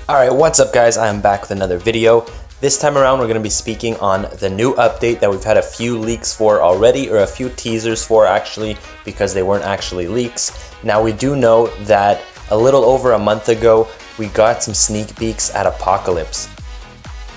Alright, what's up guys? I am back with another video. This time around we're going to be speaking on the new update that we've had a few leaks for already, or a few teasers for actually, because they weren't actually leaks. Now we do know that a little over a month ago we got some sneak peeks at Apocalypse.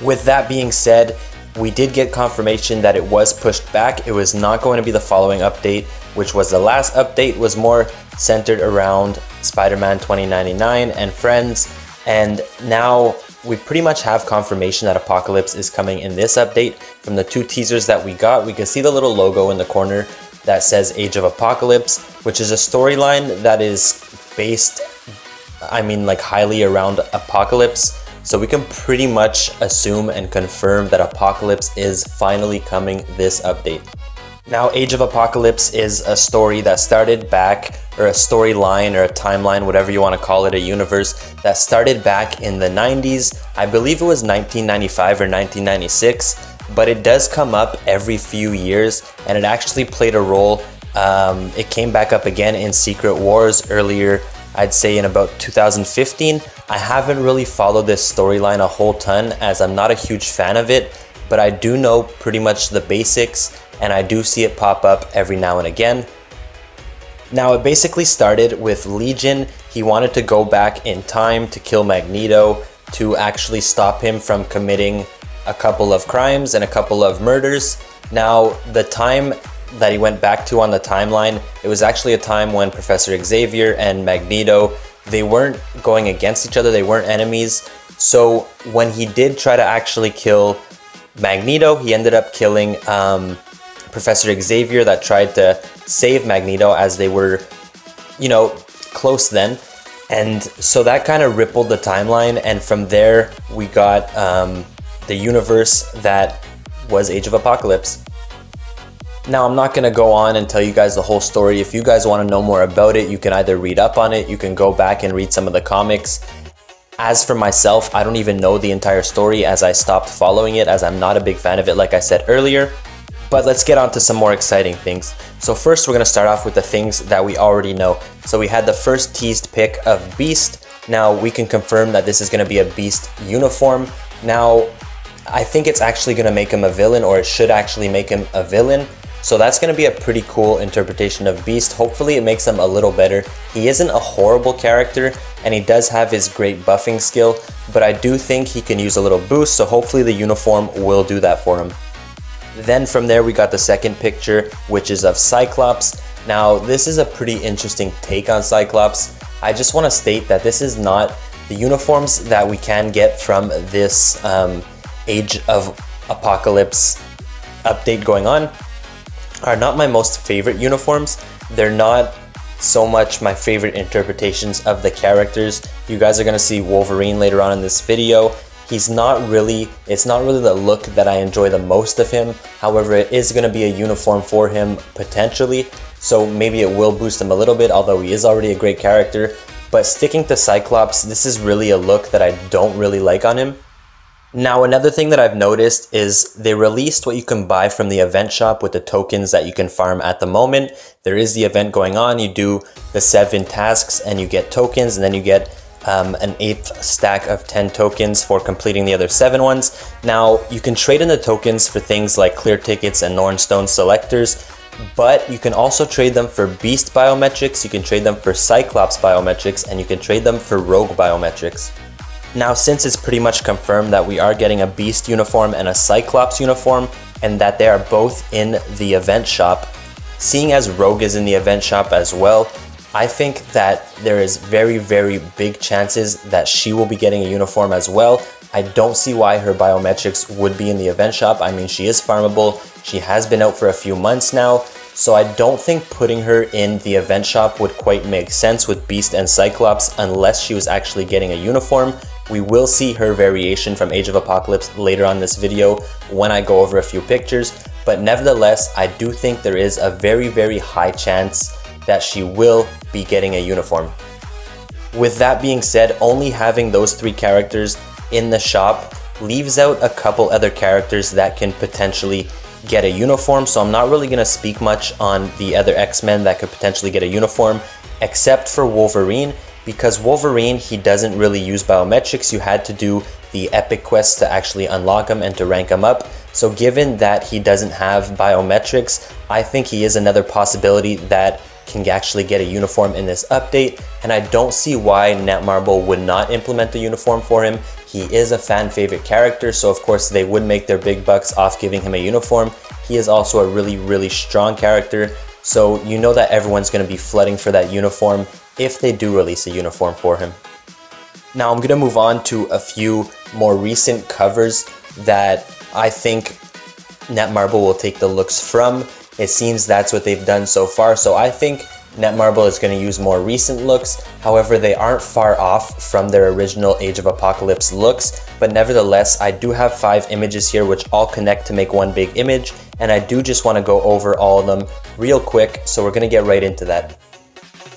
With that being said, we did get confirmation that it was pushed back. It was not going to be the following update, which was the last update, was more centered around Spider-Man 2099 and friends. And now we pretty much have confirmation that Apocalypse is coming in this update. From the two teasers that we got, we can see the little logo in the corner that says Age of Apocalypse, which is a storyline that is based, like highly around Apocalypse. So we can pretty much assume and confirm that Apocalypse is finally coming this update. Now, Age of Apocalypse is a story that started back, or a storyline, or a timeline, whatever you want to call it, a universe that started back in the 90s. I believe it was 1995 or 1996, but it does come up every few years, and it actually played a role. It came back up again in Secret Wars earlier, I'd say in about 2015. I haven't really followed this storyline a whole ton, as I'm not a huge fan of it, but I do know pretty much the basics, and I do see it pop up every now and again. Now, it basically started with Legion. He wanted to go back in time to kill Magneto, to actually stop him from committing a couple of crimes and a couple of murders. Now, the time that he went back to on the timeline, it was actually a time when Professor Xavier and Magneto, they weren't going against each other, they weren't enemies. So when he did try to actually kill Magneto, he ended up killing Professor Xavier that tried to save Magneto, as they were, close then. And so that kind of rippled the timeline, and from there we got the universe that was Age of Apocalypse. Now, I'm not going to go on and tell you guys the whole story. If you guys want to know more about it, you can either read up on it, you can go back and read some of the comics. As for myself, I don't even know the entire story, as I stopped following it, as I'm not a big fan of it, like I said earlier. But let's get on to some more exciting things. So first, we're going to start off with the things that we already know. So we had the first teased pic of Beast. Now, we can confirm that this is going to be a Beast uniform. Now, I think it's actually going to make him a villain, or it should actually make him a villain. So that's going to be a pretty cool interpretation of Beast. Hopefully it makes him a little better. He isn't a horrible character, and he does have his great buffing skill, but I do think he can use a little boost, so hopefully the uniform will do that for him. Then from there we got the second picture, which is of Cyclops. Now, this is a pretty interesting take on Cyclops. I just want to state that this is not the uniforms that we can get from this Age of Apocalypse update going on are not my most favorite uniforms. They're not so much my favorite interpretations of the characters. You guys are gonna see Wolverine later on in this video. It's not really the look that I enjoy the most of him. However, it is gonna be a uniform for him potentially, so maybe it will boost him a little bit, although he is already a great character. But sticking to Cyclops, this is really a look that I don't really like on him. Now, another thing that I've noticed is they released what you can buy from the event shop with the tokens that you can farm at the moment. There is the event going on, you do the 7 tasks and you get tokens, and then you get an 8th stack of 10 tokens for completing the other 7 ones. Now, you can trade in the tokens for things like clear tickets and Nornstone selectors, but you can also trade them for Beast biometrics, you can trade them for Cyclops biometrics, and you can trade them for Rogue biometrics. Now, since it's pretty much confirmed that we are getting a Beast uniform and a Cyclops uniform, and that they are both in the event shop, seeing as Rogue is in the event shop as well, I think that there is very, very big chances that she will be getting a uniform as well. I don't see why her biometrics would be in the event shop. I mean, she is farmable, she has been out for a few months now, so I don't think putting her in the event shop would quite make sense with Beast and Cyclops unless she was actually getting a uniform. We will see her variation from Age of Apocalypse later on in this video when I go over a few pictures, but nevertheless, I do think there is a very, very high chance that she will be getting a uniform. With that being said, only having those 3 characters in the shop leaves out a couple other characters that can potentially get a uniform, so I'm not really going to speak much on the other X-Men that could potentially get a uniform, except for Wolverine. Because Wolverine, he doesn't really use biometrics. You had to do the epic quest to actually unlock him and to rank him up. So given that he doesn't have biometrics, I think he is another possibility that can actually get a uniform in this update, and I don't see why Netmarble would not implement the uniform for him. He is a fan favorite character, so of course they would make their big bucks off giving him a uniform. He is also a really strong character, so you know that everyone's going to be flooding for that uniform if they do release a uniform for him. Now I'm going to move on to a few more recent covers that I think Netmarble will take the looks from. It seems that's what they've done so far, so I think Netmarble is going to use more recent looks. However, they aren't far off from their original Age of Apocalypse looks, but nevertheless, I do have 5 images here which all connect to make one big image, and I do just want to go over all of them real quick, so we're going to get right into that.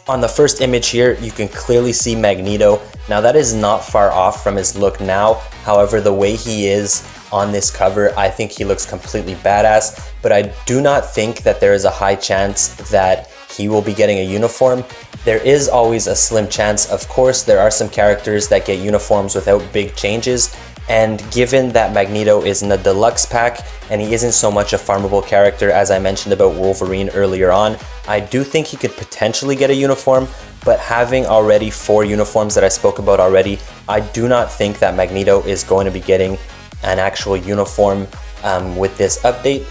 On the first image here, you can clearly see Magneto. Now that is not far off from his look now, however, the way he is on this cover, I think he looks completely badass, but I do not think that there is a high chance that he will be getting a uniform. There is always a slim chance, of course. There are some characters that get uniforms without big changes, and given that Magneto is in the deluxe pack and he isn't so much a farmable character as I mentioned about Wolverine earlier on, I do think he could potentially get a uniform, but having already 4 uniforms that I spoke about already, I do not think that Magneto is going to be getting an actual uniform with this update.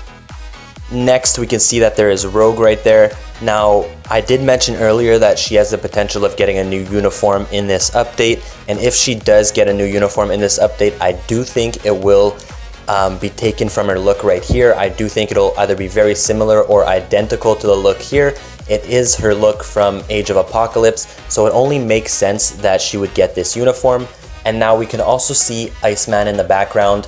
Next, we can see that there is Rogue right there. Now, I did mention earlier that she has the potential of getting a new uniform in this update, and if she does get a new uniform in this update, I do think it will be taken from her look right here. I do think it'll either be very similar or identical to the look here. It is her look from Age of Apocalypse, so it only makes sense that she would get this uniform. And now we can also see Iceman in the background.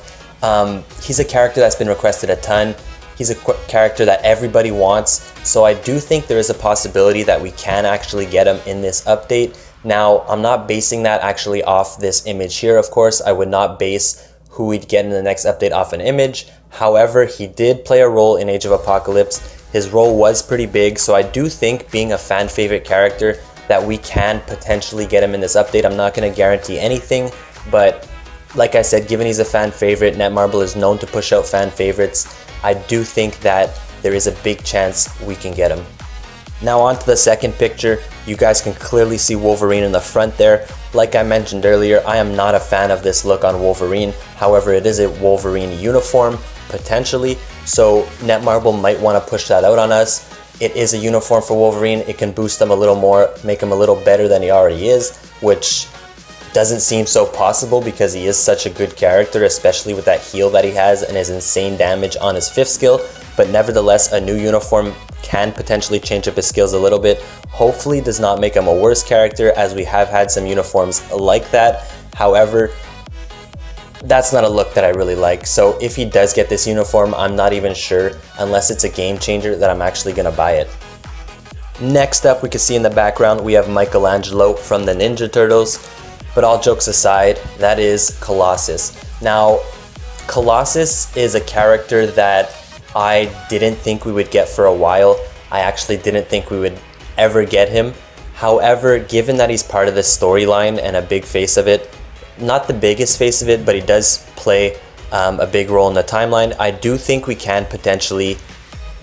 He's a character that's been requested a ton. He's a character that everybody wants. So I do think there is a possibility that we can actually get him in this update. Now, I'm not basing that actually off this image here, of course. I would not base who we'd get in the next update off an image. However, he did play a role in Age of Apocalypse. His role was pretty big, so I do think being a fan favorite character that we can potentially get him in this update. I'm not going to guarantee anything, but like I said, given he's a fan favorite, Netmarble is known to push out fan favorites. I do think that there is a big chance we can get him. Now on to the second picture. You guys can clearly see Wolverine in the front there. Like I mentioned earlier, I am not a fan of this look on Wolverine. However, it is a Wolverine uniform, potentially, so Netmarble might want to push that out on us. It is a uniform for Wolverine. It can boost him a little more, make him a little better than he already is, which doesn't seem so possible because he is such a good character, especially with that heal that he has and his insane damage on his 5th skill. But nevertheless, a new uniform can potentially change up his skills a little bit. Hopefully does not make him a worse character, as we have had some uniforms like that. However, that's not a look that I really like. So if he does get this uniform, I'm not even sure, unless it's a game changer, that I'm actually going to buy it. Next up, we can see in the background, we have Michelangelo from the Ninja Turtles. But all jokes aside, that is Colossus. Now, Colossus is a character that I didn't think we would get for a while. I actually didn't think we would ever get him. However, given that he's part of the storyline and a big face of it, not the biggest face of it, but he does play a big role in the timeline, I do think we can potentially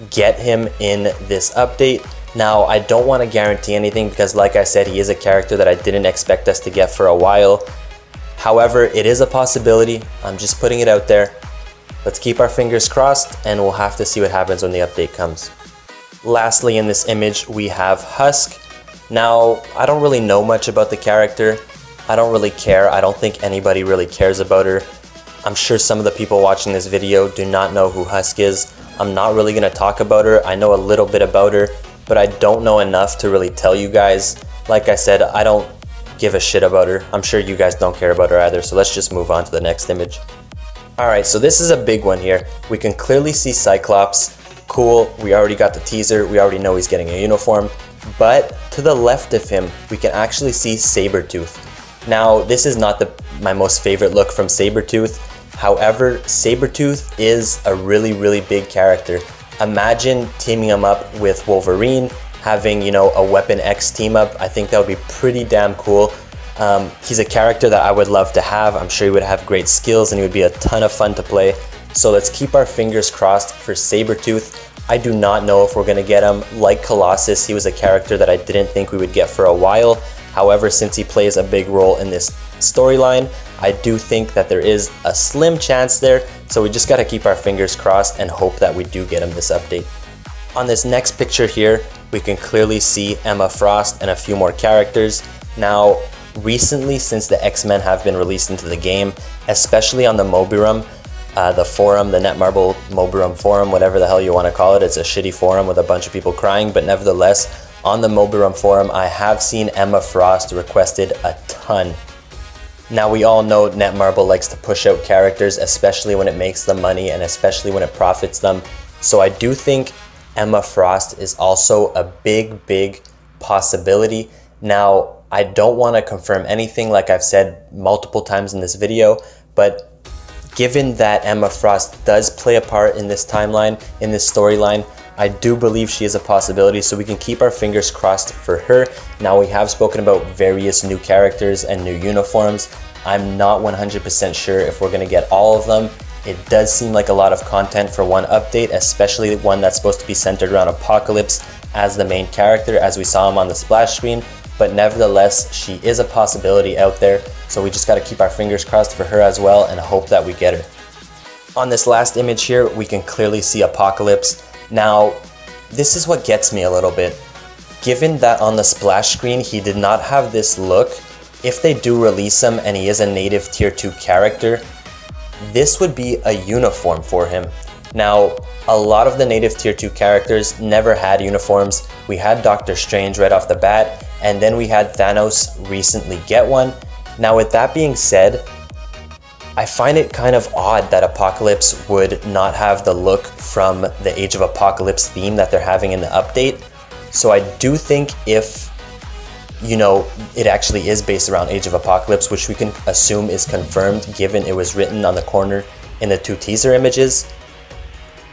get him in this update. Now, I don't want to guarantee anything because, like I said, he is a character that I didn't expect us to get for a while. However, it is a possibility. I'm just putting it out there. Let's keep our fingers crossed, and we'll have to see what happens when the update comes. Lastly, in this image, we have Husk. Now, I don't really know much about the character. I don't really care. I don't think anybody really cares about her. I'm sure some of the people watching this video do not know who Husk is. I'm not really going to talk about her. I know a little bit about her, but I don't know enough to really tell you guys. Like I said, I don't give a shit about her. I'm sure you guys don't care about her either, so let's just move on to the next image. Alright, so this is a big one here. We can clearly see Cyclops. Cool, we already got the teaser, we already know he's getting a uniform. But to the left of him, we can actually see Sabretooth. Now, this is not my most favorite look from Sabretooth. However, Sabretooth is a really big character. Imagine teaming him up with Wolverine having, you know, a Weapon X team up. I think that would be pretty damn cool. He's a character that I would love to have. I'm sure he would have great skills and he would be a ton of fun to play. So let's keep our fingers crossed for Sabretooth. I do not know if we're going to get him. Like Colossus, he was a character that I didn't think we would get for a while. However, since he plays a big role in this storyline, I do think that there is a slim chance there. So we just got to keep our fingers crossed and hope that we do get him this update. On this next picture here, we can clearly see Emma Frost and a few more characters. Now, recently, since the X-Men have been released into the game, especially on the Mobirum, the forum, the Netmarble Mobirum forum, whatever the hell you want to call it. It's a shitty forum with a bunch of people crying, but nevertheless, on the Mobirum forum, I have seen Emma Frost requested a ton. Now, we all know Netmarble likes to push out characters, especially when it makes them money and especially when it profits them. So I do think Emma Frost is also a big possibility. Now, I don't want to confirm anything, like I've said multiple times in this video, but given that Emma Frost does play a part in this timeline, in this storyline, I do believe she is a possibility, so we can keep our fingers crossed for her. Now, we have spoken about various new characters and new uniforms. I'm not 100% sure if we're going to get all of them. It does seem like a lot of content for one update, especially one that's supposed to be centered around Apocalypse as the main character, as we saw him on the splash screen. But nevertheless, she is a possibility out there, so we just got to keep our fingers crossed for her as well and hope that we get her. On this last image here, we can clearly see Apocalypse. Now, this is what gets me a little bit. Given that on the splash screen he did not have this look, if they do release him and he is a native tier 2 character, this would be a uniform for him. Now, a lot of the native tier 2 characters never had uniforms. We had Doctor Strange right off the bat, and then we had Thanos recently get one. Now, with that being said, I find it kind of odd that Apocalypse would not have the look from the Age of Apocalypse theme that they're having in the update. So I do think if, you know, it actually is based around Age of Apocalypse, which we can assume is confirmed given it was written on the corner in the 2 teaser images,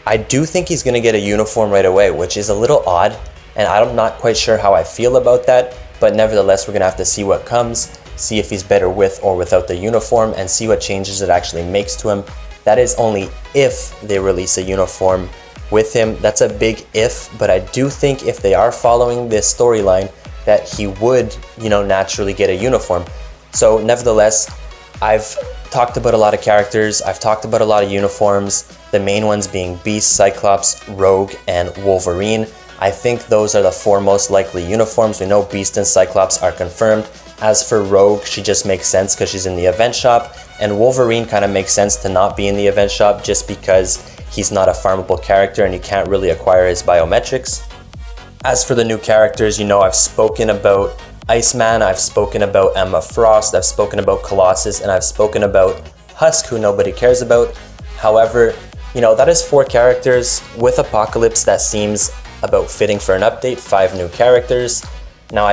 I do think he's going to get a uniform right away, which is a little odd, and I'm not quite sure how I feel about that, but nevertheless, we're going to have to see what comes, see if he's better with or without the uniform, and see what changes it actually makes to him. That is only if they release a uniform with him. That's a big if, but I do think if they are following this storyline, that he would, you know, naturally get a uniform. So nevertheless, I've talked about a lot of characters, I've talked about a lot of uniforms, the main ones being Beast, Cyclops, Rogue, and Wolverine. I think those are the 4 most likely uniforms. We know Beast and Cyclops are confirmed. As for Rogue, she just makes sense because she's in the event shop, and Wolverine kind of makes sense to not be in the event shop just because he's not a farmable character and you can't really acquire his biometrics. As for the new characters, you know, I've spoken about Iceman, I've spoken about Emma Frost, I've spoken about Colossus, and I've spoken about Husk, who nobody cares about. However, you know, that is 4 characters. With Apocalypse, that seems about fitting for an update, 5 new characters. Now,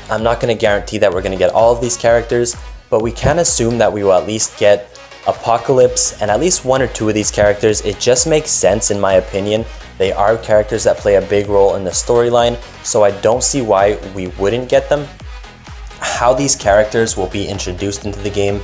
I'm not going to guarantee that we're going to get all of these characters, but we can assume that we will at least get Apocalypse and at least 1 or 2 of these characters. It just makes sense in my opinion. They are characters that play a big role in the storyline, so I don't see why we wouldn't get them. How these characters will be introduced into the game,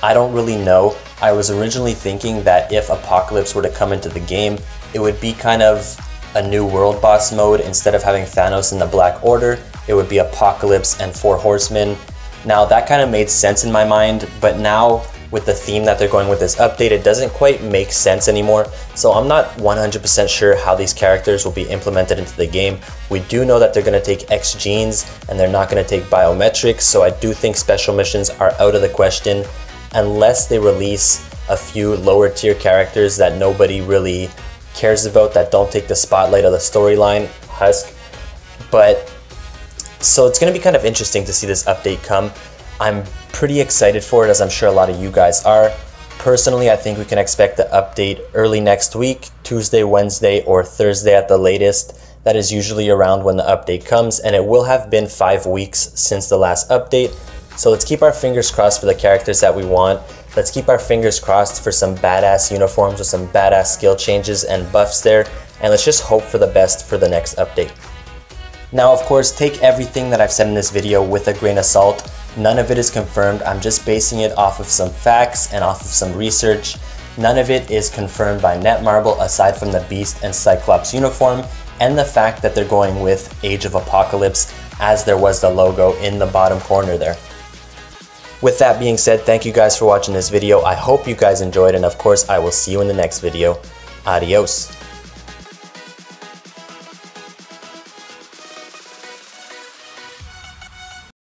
I don't really know. I was originally thinking that if Apocalypse were to come into the game, it would be kind of a new world boss mode. Instead of having Thanos in the Black Order, it would be Apocalypse and 4 Horsemen. Now, that kind of made sense in my mind, but now with the theme that they're going with this update, it doesn't quite make sense anymore. So I'm not 100% sure how these characters will be implemented into the game. We do know that they're going to take X genes and they're not going to take biometrics, so I do think special missions are out of the question unless they release a few lower tier characters that nobody really cares about, that don't take the spotlight of the storyline, Husk. But so it's going to be kind of interesting to see this update come. I'm pretty excited for it, as I'm sure a lot of you guys are. Personally, I think we can expect the update early next week, Tuesday, Wednesday, or Thursday at the latest. That is usually around when the update comes, and it will have been 5 weeks since the last update. So let's keep our fingers crossed for the characters that we want. Let's keep our fingers crossed for some badass uniforms with some badass skill changes and buffs there, and let's just hope for the best for the next update. Now, of course, take everything that I've said in this video with a grain of salt. None of it is confirmed. I'm just basing it off of some facts and off of some research. None of it is confirmed by Netmarble aside from the Beast and Cyclops uniform and the fact that they're going with Age of Apocalypse, as there was the logo in the bottom corner there. With that being said, thank you guys for watching this video. I hope you guys enjoyed, and of course I will see you in the next video. Adios.